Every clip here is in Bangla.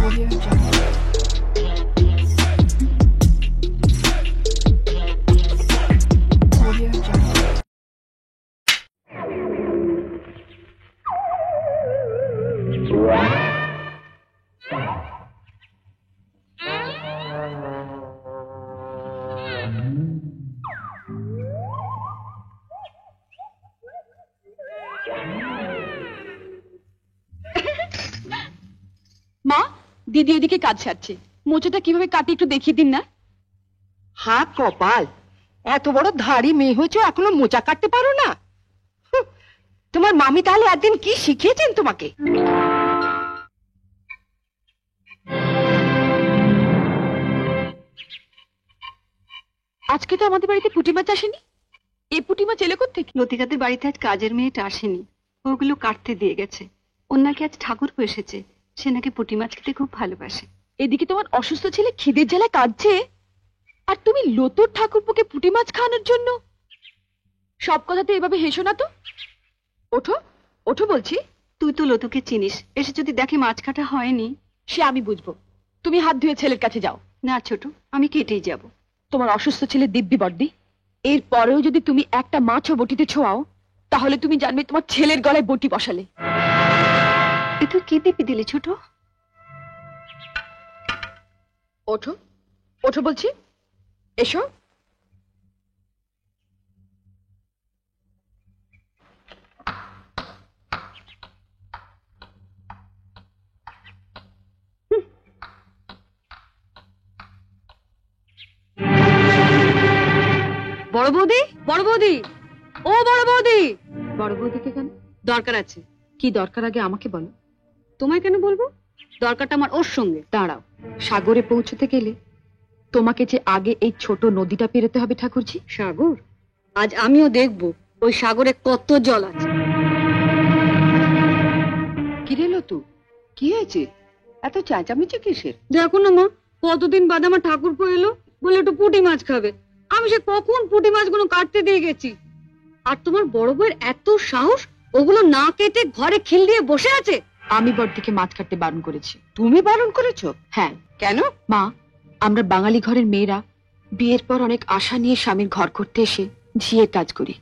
Audio Jungle. Audio Jungle. মা, দিদি এদিকে কাজ সারছে। মোচাটা কিভাবে কাটি একটু দেখিয়ে দিন না। হা কপাল, এত বড় ধাড়ি মেয়ে হয়েছে এখনো মোচা কাটতে পারো না? হুঁ, তোমার মামি তাহলে একদিন কি শিখিয়েছেন তোমাকে? আজকে তো আমাদের বাড়িতে পুঁটি মাছ আসেনি। এই পুঁটি মাছ এলো কোত্থেকে? লতিকাদের বাড়িতে আজ কাজের মেয়েটা আসেনি, ওগুলো কাটতে দিয়ে গেছে। ওর নাকি আজ ঠাকুর এসেছে, সে নাকি পুঁটি মাছ খেতে খুব ভালোবাসে। এদিকে তোমার অসুস্থ ছেলে খিদের জ্বালায় কাঁদছে, আর তুমি লতুর ঠাকুরপোকে পুঁটি মাছ খাওয়ানোর জন্য। সব কথাতে এভাবে হেসো না তো। ওঠো ওঠো বলছি। তুই তো লতুকে চিনিস, এসে যদি দেখে মাছ কাটা হয়নি। সে আমি বুঝবো, তুমি হাত ধুয়ে ছেলের কাছে যাও। না ছোট, আমি কেটেই যাব। তোমার অসুস্থ ছেলে দিব্যি বর্দি, এর পরেও যদি তুমি একটা মাছও বটিতে ছোঁয়াও, তাহলে তুমি জানবে তোমার ছেলের গলায় বটি বসালে। এ তুই কি দিবি দিলি ছোট? ওঠো ওঠো বলছি, এসো। বড় বৌদি, বড় বৌদি, ও বড় বৌদি। বড় বৌদিকে কেন? দরকার আছে। কি দরকার আগে আমাকে বলো। তোমায় কেন বলবো? দরকারটা আমার ওর সঙ্গে। দাঁড়াও, সাগরে পৌঁছতে গেলে তোমাকে যে আগে এই ছোট নদীটা পেরোতে হবে ঠাকুরজি। সাগর? আজ আমিও দেখবো ওই সাগরে কত জল আছে। কি রে লতু, কি হয়েছে? এত চেঁচামেচি কিসের? দেখো না মা, কতদিন বাদে আমার ঠাকুরপো এলো, বলে একটু পুঁটি মাছ খাবে। আমি সে কখন পুঁটি মাছগুলো কাটতে দিয়ে গেছি, আর তোমার বড় বউয়ের এত সাহস, ওগুলো না কেটে ঘরে খিল দিয়ে বসে আছে। আমি বড়দিকে মাছ কাটতে বারণ করেছি। তুমি বারণ করেছো? হ্যাঁ। কেন? মা, আমরা বাঙালি ঘরের মেয়েরা বিয়ের পর অনেক আশা নিয়ে স্বামীর ঘর করতে এসে ঝিয়ের কাজ করি,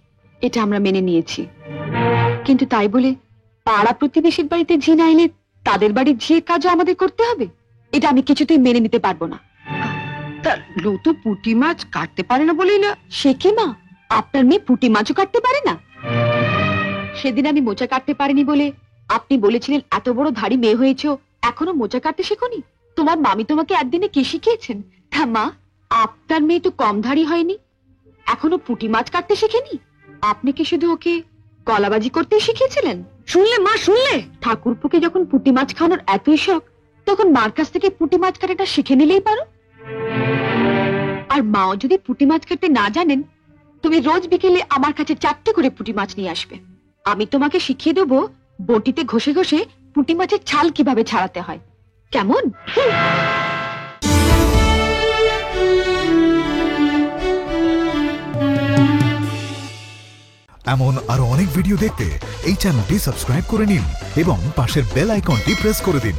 এটা আমরা মেনে নিয়েছি। কিন্তু তাই বলে পাড়া প্রতিবেশীর বাড়িতে ঝি না এলে তাদের বাড়ির ঝিয়ের কাজও আমাদের করতে হবে? এটা আমি কিছুতেই মেনে নিতে পারবো না। তা লতু পুঁটি মাছ কাটতে পারে না বলেই না? সে কি মা, আপনার মেয়ে পুঁটি মাছও কাটতে পারে না? সেদিন আমি মোচা কাটতে পারিনি বলে আপনি বলেছিলেন এত বড় ধাড়ি মেয়ে হয়েছো, এখনো মোচা কাটতে শেখোনি? তোমার মামি তোমাকে একদিনে কি শিখিয়েছেন? তা মা, আপনার মেয়ে তো কম ধাড়ি হয়নি, এখনো পুঁটি মাছ কাটতে শেখেনি। আপনি কি শুধু ওকে কলাবাজি করতে শিখিয়েছিলেন? শুনলে মা, শুনলে? ঠাকুরপুকে যখন পুঁটি মাছ খাওয়ানোর এতই শখ, তখন মার কাছ থেকে পুঁটি মাছ কাটাটা শিখে নিলেই পারো। আর মাও যদি পুঁটি মাছ কাটতে না জানেন, তুমি রোজ বিকেলে আমার কাছে 4টে করে পুঁটি মাছ নিয়ে আসবে। আমি তোমাকে শিখিয়ে দেবো বটিতে ঘষে ঘষে পুঁটি মাছের ছাল কিভাবে ছাড়াতে হয়। কেমন? এমন আরো অনেক ভিডিও দেখতে এই চ্যানেলটি সাবস্ক্রাইব করে নিন এবং পাশের বেল আইকনটি প্রেস করে দিন।